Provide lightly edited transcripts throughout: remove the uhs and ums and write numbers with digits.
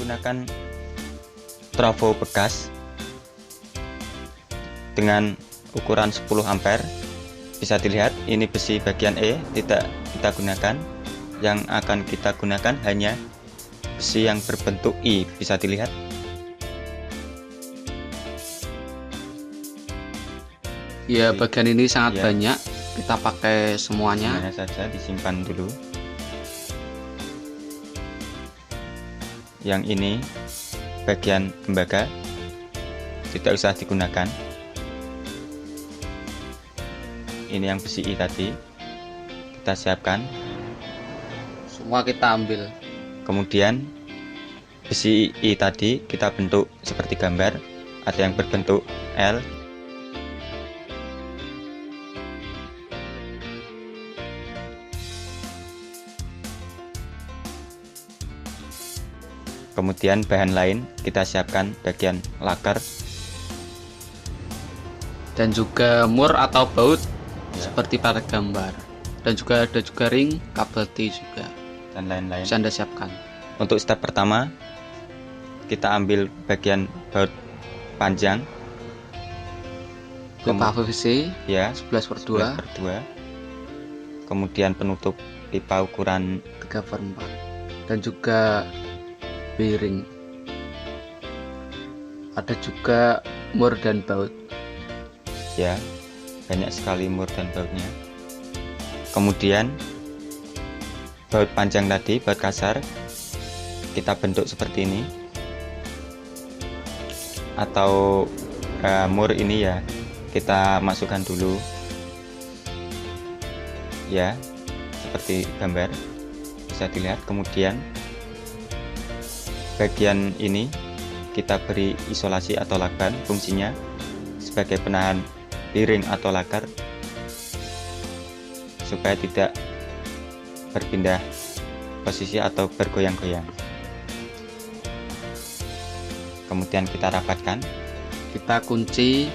menggunakan trafo bekas dengan ukuran 10 ampere. Bisa dilihat ini besi bagian E tidak kita gunakan. Yang akan kita gunakan hanya besi yang berbentuk I. Bisa dilihat. Ya, bagian ini sangat banyak, kita pakai semuanya. Semuanya saja disimpan dulu. Yang ini bagian tembaga tidak usah digunakan. Ini yang besi I tadi kita siapkan, Semua kita ambil. kemudian besi I tadi kita bentuk seperti gambar, ada yang berbentuk L, kemudian bahan lain kita siapkan bagian laker Dan juga mur atau baut seperti pada gambar. Dan juga ada juga ring, kabel T juga, dan lain-lain. bisa Anda siapkan. Untuk step pertama kita ambil bagian baut panjang Pipa PVC ya 11/2, 11/2, kemudian penutup pipa ukuran 3/4, dan juga bearing. Ada juga mur dan baut. ya, banyak sekali mur dan bautnya. Kemudian baut panjang tadi, baut kasar kita bentuk seperti ini, atau mur ini ya kita masukkan dulu ya, seperti gambar bisa dilihat. Kemudian bagian ini kita beri isolasi atau lakban, fungsinya sebagai penahan piring atau laker supaya tidak berpindah posisi atau bergoyang-goyang. Kemudian kita rapatkan, Kita kunci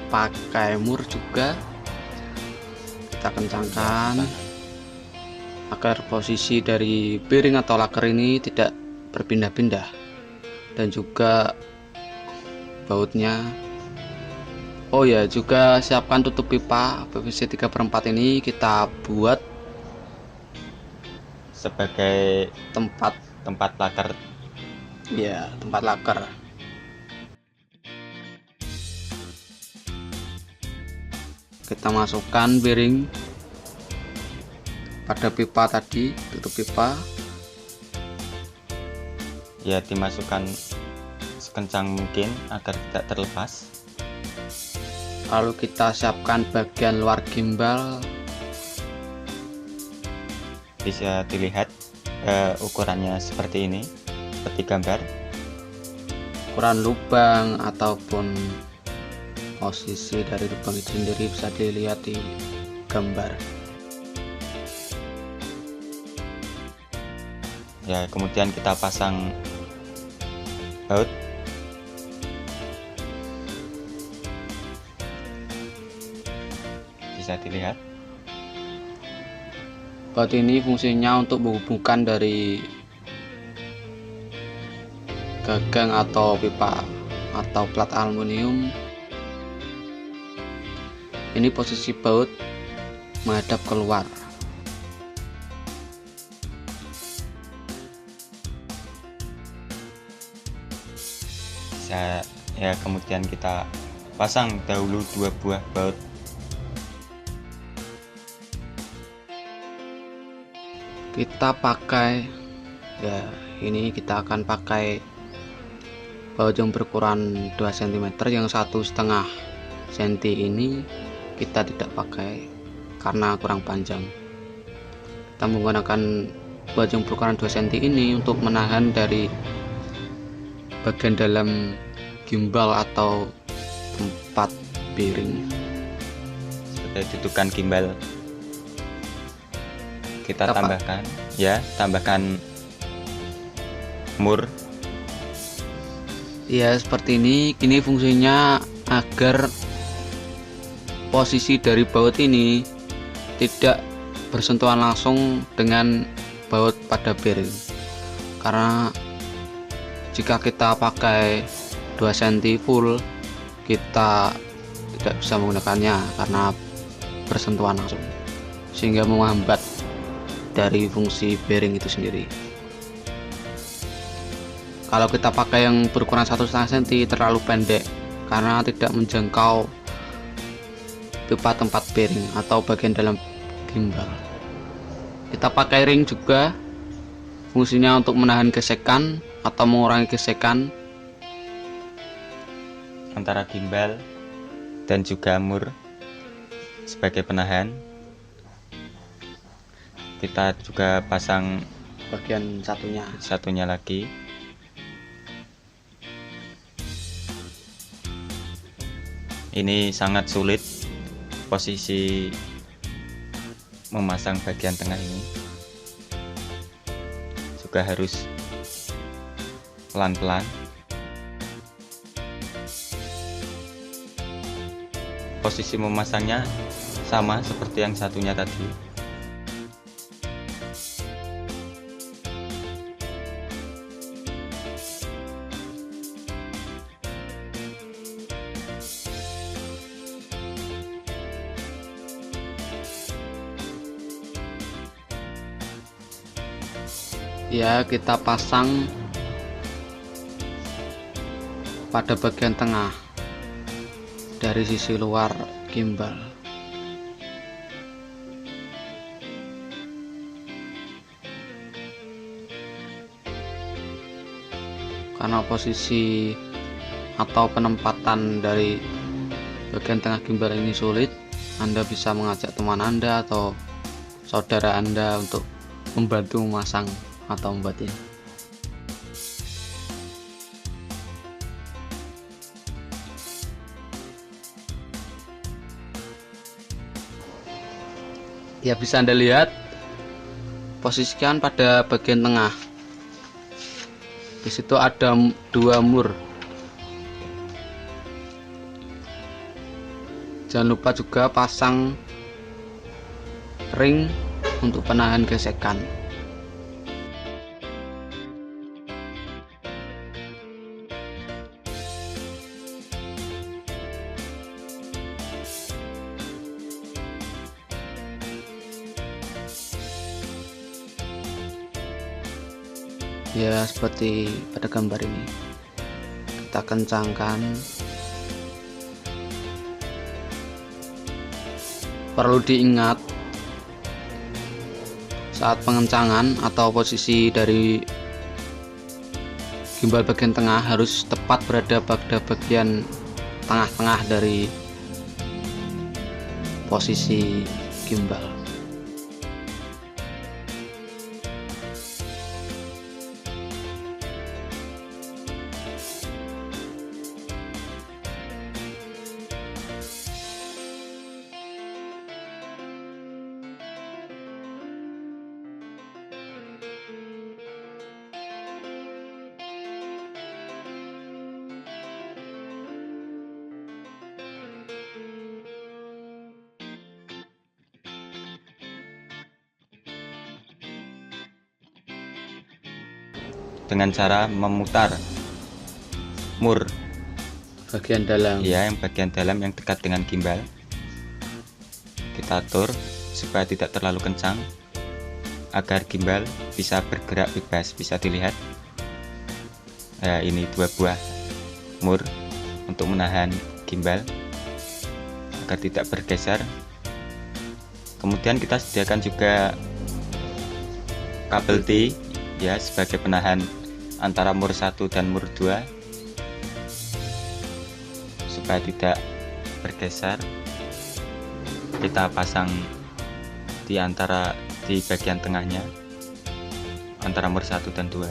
pakai mur juga. Kita kencangkan agar posisi dari piring atau laker ini tidak berpindah-pindah. Dan juga bautnya. Oh ya, juga siapkan tutup pipa PVC 3/4 ini kita buat sebagai tempat laker. ya, tempat laker. Kita masukkan bearing pada pipa tadi, tutup pipa. Ya, dimasukkan sekencang mungkin agar tidak terlepas. Lalu kita siapkan bagian luar gimbal. Bisa dilihat ukurannya seperti ini, seperti gambar. Ukuran lubang ataupun posisi dari lubang itu sendiri bisa dilihat di gambar. Ya, kemudian kita pasang baut. Bisa dilihat. Baut ini fungsinya untuk menghubungkan dari gagang atau pipa atau plat aluminium. Ini posisi baut menghadap keluar. Bisa ya, kemudian kita pasang dahulu 2 buah baut. Kita pakai ya, ini kita akan pakai baut yang berukuran 2 cm, yang 1,5 cm ini kita tidak pakai karena kurang panjang. Kita menggunakan baut yang berukuran 2 cm ini untuk menahan dari bagian dalam gimbal atau tempat bearing. Sebagai dudukan gimbal kita tambahkan ya, tambahkan mur. Ya, seperti ini. Ini fungsinya agar posisi dari baut ini tidak bersentuhan langsung dengan baut pada bearing, karena jika kita pakai 2 cm full, kita tidak bisa menggunakannya karena bersentuhan langsung, sehingga menghambat dari fungsi bearing itu sendiri. Kalau kita pakai yang berukuran 1,5 cm terlalu pendek karena tidak menjangkau pipa tempat bearing atau bagian dalam gimbal. Kita pakai ring juga, fungsinya untuk menahan gesekan atau mengurangi gesekan antara gimbal dan juga mur sebagai penahan. Kita juga pasang bagian satunya lagi. Ini sangat sulit posisi memasang bagian tengah ini, juga harus pelan-pelan. Posisi memasangnya sama seperti yang satunya tadi. Ya, kita pasang pada bagian tengah dari sisi luar gimbal. Karena posisi atau penempatan dari bagian tengah gimbal ini sulit, Anda bisa mengajak teman Anda atau saudara Anda untuk membantu memasang atau membuatnya. Ya, bisa Anda lihat, posisikan pada bagian tengah. Di situ ada 2 mur. Jangan lupa juga pasang ring untuk penahan gesekan. Ya, seperti pada gambar ini. Kita kencangkan. Perlu diingat, saat pengencangan atau posisi dari gimbal bagian tengah harus tepat berada pada bagian tengah-tengah dari posisi gimbal. Dengan cara memutar mur Bagian dalam. ya, yang bagian dalam yang dekat dengan gimbal, kita atur supaya tidak terlalu kencang agar gimbal bisa bergerak bebas. Bisa dilihat, ini 2 buah mur untuk menahan gimbal agar tidak bergeser. Kemudian kita sediakan juga kabel T ya sebagai penahan antara mur 1 dan mur 2 supaya tidak bergeser. Kita pasang di bagian tengahnya antara mur 1 dan 2.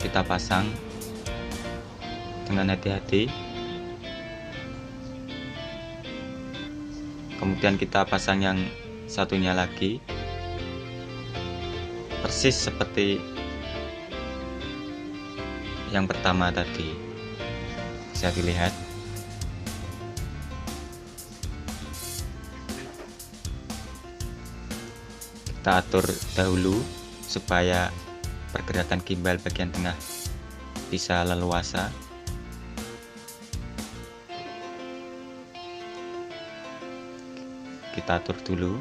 Kita pasang dengan hati-hati. Kemudian kita pasang yang satunya lagi, persis seperti yang pertama tadi. Bisa dilihat. Kita atur dahulu supaya pergerakan gimbal bagian tengah bisa leluasa. Kita atur dulu,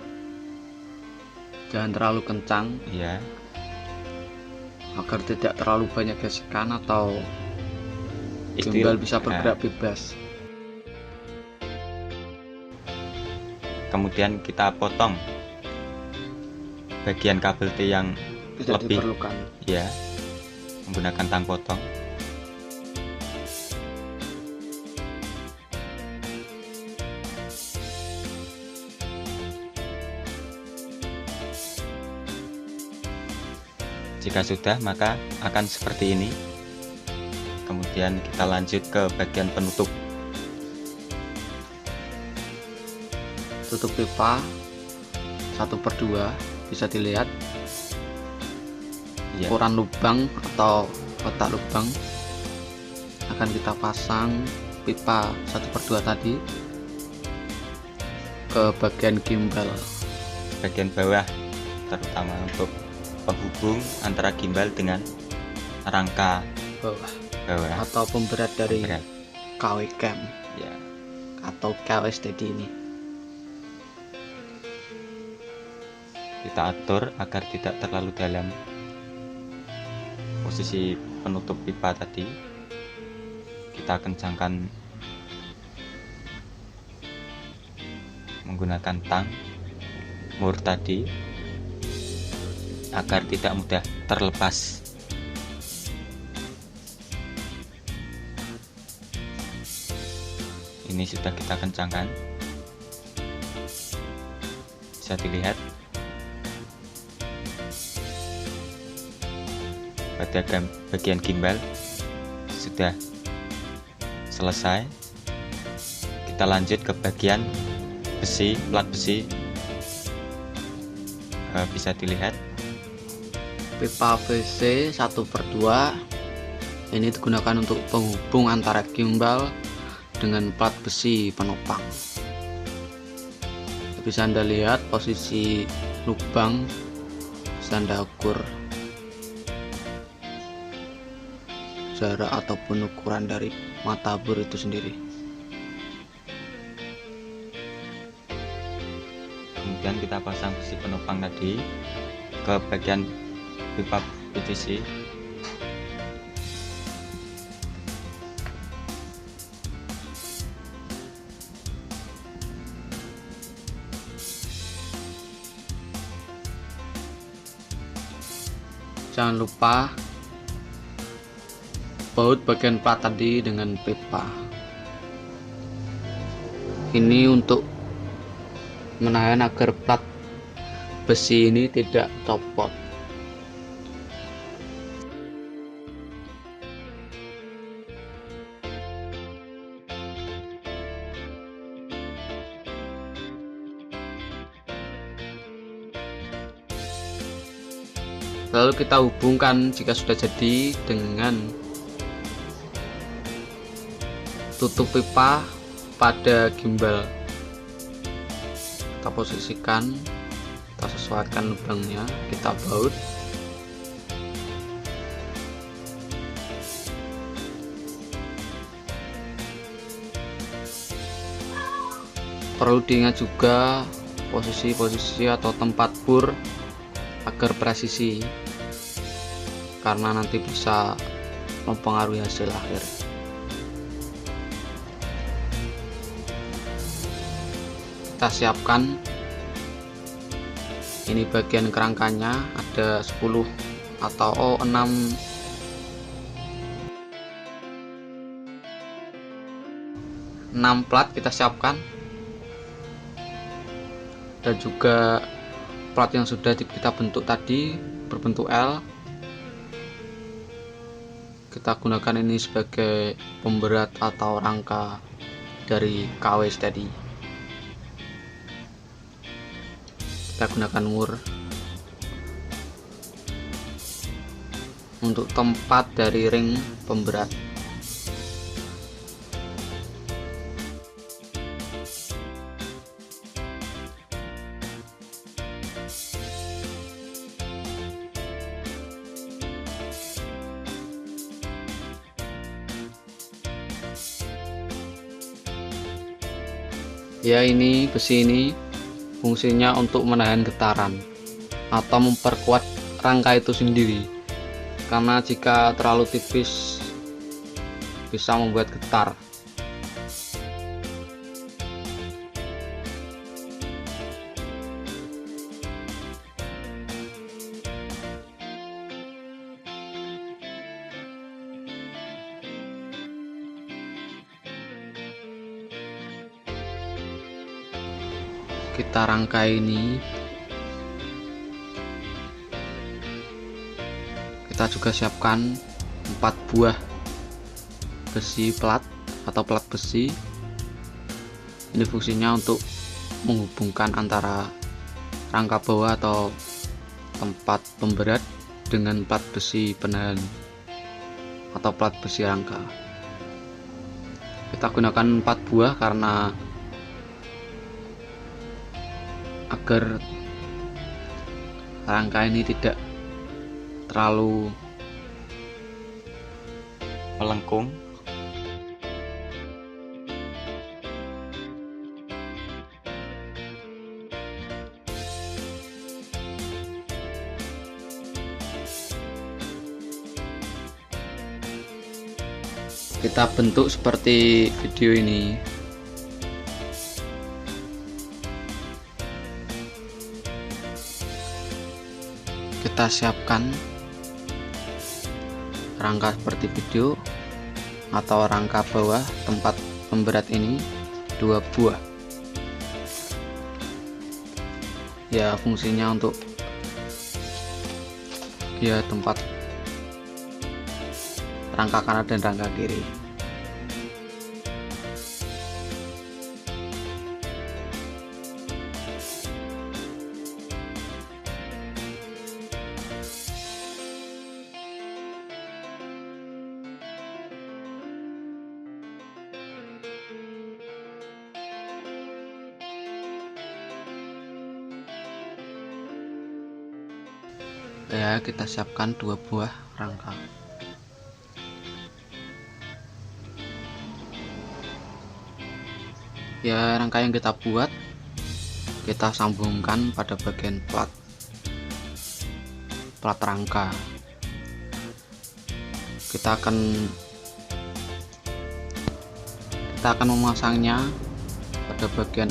jangan terlalu kencang ya, agar tidak terlalu banyak gesekan atau Itu- gimbal bisa bergerak bebas. Kemudian kita potong bagian kabel T yang Tidak lebih, diperlukan. ya, menggunakan tang potong. Jika sudah, maka akan seperti ini. Kemudian kita lanjut ke bagian penutup. Tutup pipa 1/2 bisa dilihat Ya, ukuran lubang atau kotak lubang. Akan kita pasang pipa 1/2 tadi ke bagian gimbal. bagian bawah, terutama untuk penghubung antara gimbal dengan rangka Bawah bawah. atau pemberat dari Berat. KW Cam Ya, atau KW steady ini. kita atur agar tidak terlalu dalam posisi penutup pipa tadi. Kita kencangkan menggunakan tang mur tadi agar tidak mudah terlepas. Ini sudah kita kencangkan, bisa dilihat pada bagian gimbal sudah selesai. Kita lanjut ke bagian besi, plat besi. Bisa dilihat Pipa VC 1/2 ini digunakan untuk penghubung antara gimbal dengan plat besi penopang. Bisa Anda lihat posisi lubang, bisa Anda ukur jarak ataupun ukuran dari mata bor itu sendiri. Kemudian kita pasang besi penopang tadi ke bagian pipa PVC. Jangan lupa baut bagian plat tadi dengan pipa. Ini untuk menahan agar plat besi ini tidak copot. Lalu kita hubungkan jika sudah jadi dengan tutup pipa pada gimbal. Kita posisikan, kita sesuaikan lubangnya, kita baut. Perlu diingat juga posisi-posisi atau tempat bor agar presisi, karena nanti bisa mempengaruhi hasil akhir. Kita siapkan, ini bagian kerangkanya ada 10 atau 6 plat kita siapkan, dan juga plat yang sudah kita bentuk tadi berbentuk L. Kita gunakan ini sebagai pemberat atau rangka dari KW steady. Kita gunakan mur untuk tempat dari ring pemberat. Ya, ini besi ini fungsinya untuk menahan getaran atau memperkuat rangka itu sendiri, karena jika terlalu tipis bisa membuat getar. Kita rangkai ini, kita juga siapkan 4 buah besi plat atau plat besi. Ini fungsinya untuk menghubungkan antara rangka bawah atau tempat pemberat dengan plat besi penahan atau plat besi rangka. Kita gunakan 4 buah karena agar rangka ini tidak terlalu melengkung. Kita bentuk seperti video ini. Kita siapkan rangka seperti video atau rangka bawah tempat pemberat ini 2 buah. Ya, fungsinya untuk tempat rangka kanan dan rangka kiri. Ya, kita siapkan 2 buah rangka. Ya, rangka yang kita buat kita sambungkan pada bagian plat rangka. Kita akan memasangnya pada bagian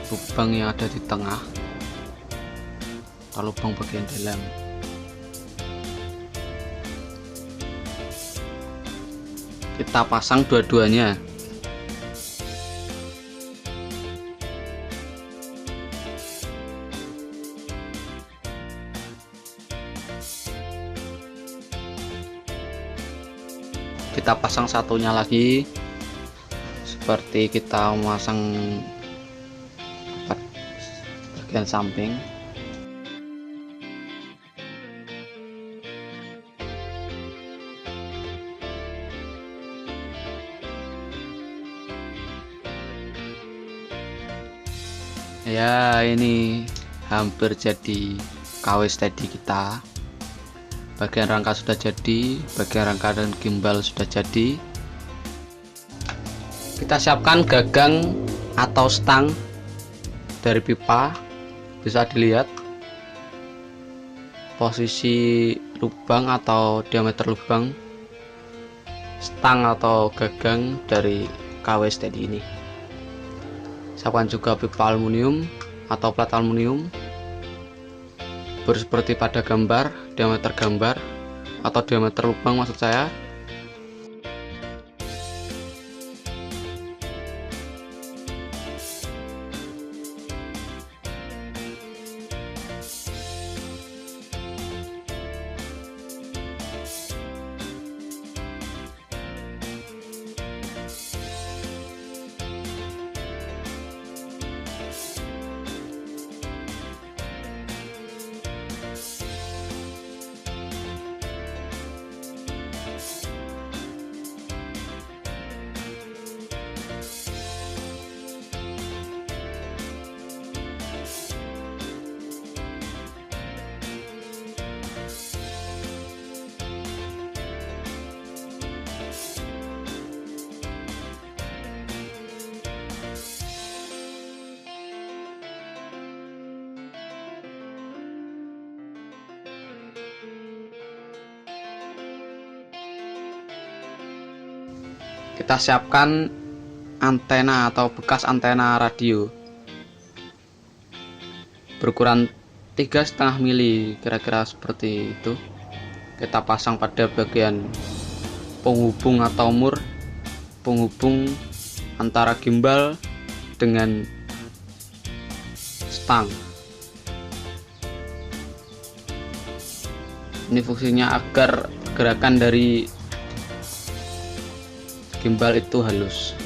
lubang yang ada di tengah atau lubang bagian dalam. Kita pasang dua-duanya. Kita pasang satunya lagi seperti kita memasang bagian samping. Ya, ini hampir jadi KW steady kita. Bagian rangka sudah jadi, bagian rangka dan gimbal sudah jadi. Kita siapkan gagang atau stang dari pipa. Bisa dilihat posisi lubang atau diameter lubang stang atau gagang dari KW steady ini. Siapkan juga pipa aluminium atau plat aluminium seperti pada gambar, diameter gambar atau diameter lubang maksud saya. kita siapkan antena atau bekas antena radio berukuran 3,5 mili, kira-kira seperti itu. Kita pasang pada bagian penghubung atau mur penghubung antara gimbal dengan stang. Ini fungsinya agar gerakan dari gimbal itu halus.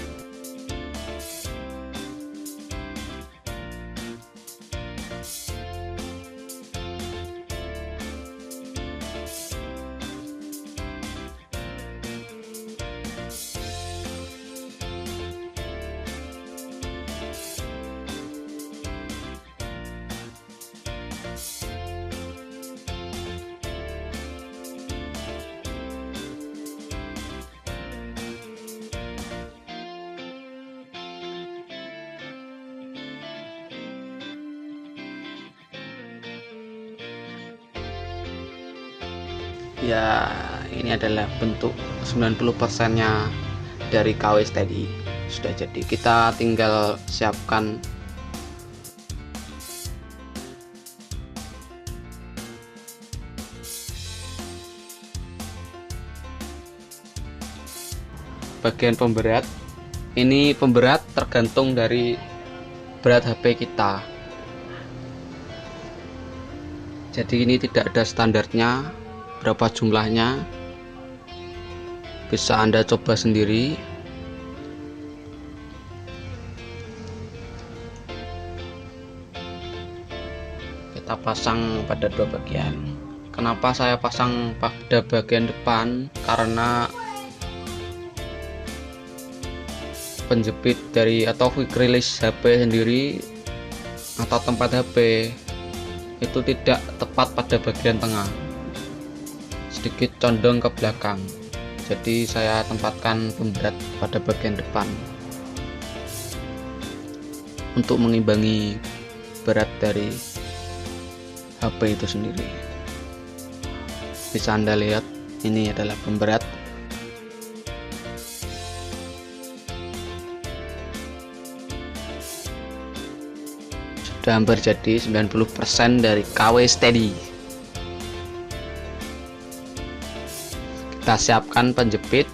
Ya, ini adalah bentuk 90% nya dari KW Steady sudah jadi. Kita tinggal siapkan bagian pemberat. Ini pemberat tergantung dari berat HP kita, jadi ini tidak ada standarnya berapa jumlahnya, bisa Anda coba sendiri. Kita pasang pada dua bagian. Kenapa saya pasang pada bagian depan? Karena penjepit dari atau quick release HP sendiri atau tempat HP itu tidak tepat pada bagian tengah, sedikit condong ke belakang. Jadi saya tempatkan pemberat pada bagian depan untuk mengimbangi berat dari HP itu sendiri. Bisa Anda lihat, ini adalah pemberat. Sudah hampir jadi 90% dari KW Steady. Kita siapkan penjepit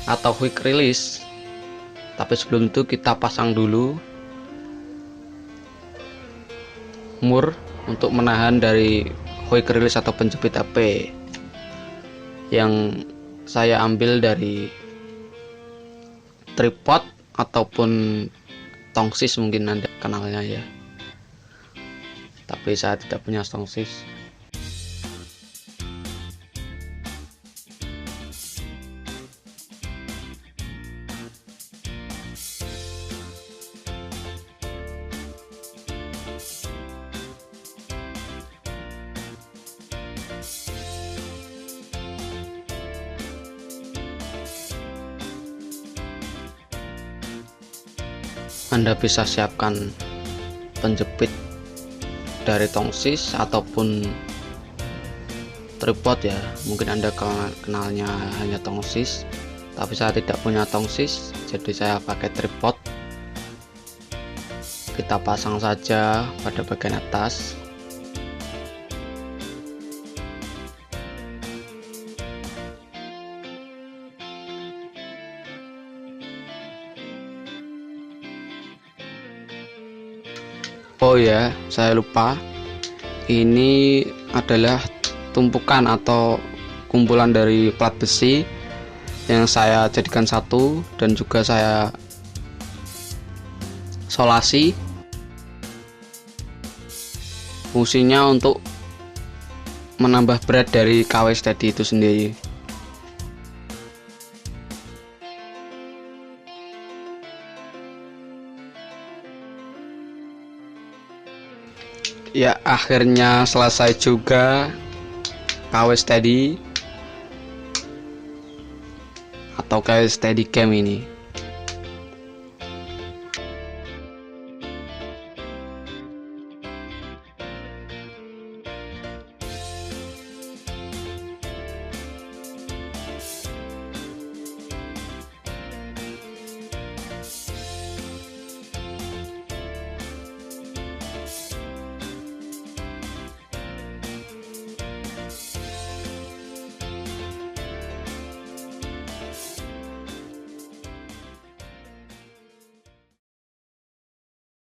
atau quick release, tapi sebelum itu kita pasang dulu mur untuk menahan dari quick release atau penjepit HP yang saya ambil dari tripod ataupun tongsis, mungkin Anda kenalnya ya, tapi saya tidak punya tongsis. Anda bisa siapkan penjepit dari tongsis ataupun tripod ya, mungkin Anda kenalnya hanya tongsis, tapi saya tidak punya tongsis, jadi saya pakai tripod. Kita pasang saja pada bagian atas. Oh ya, saya lupa, ini adalah tumpukan atau kumpulan dari plat besi yang saya jadikan satu dan juga saya solasi. Fungsinya untuk menambah berat dari KW Steady itu sendiri. Ya, akhirnya selesai juga KW Steady atau KW Steady Cam ini.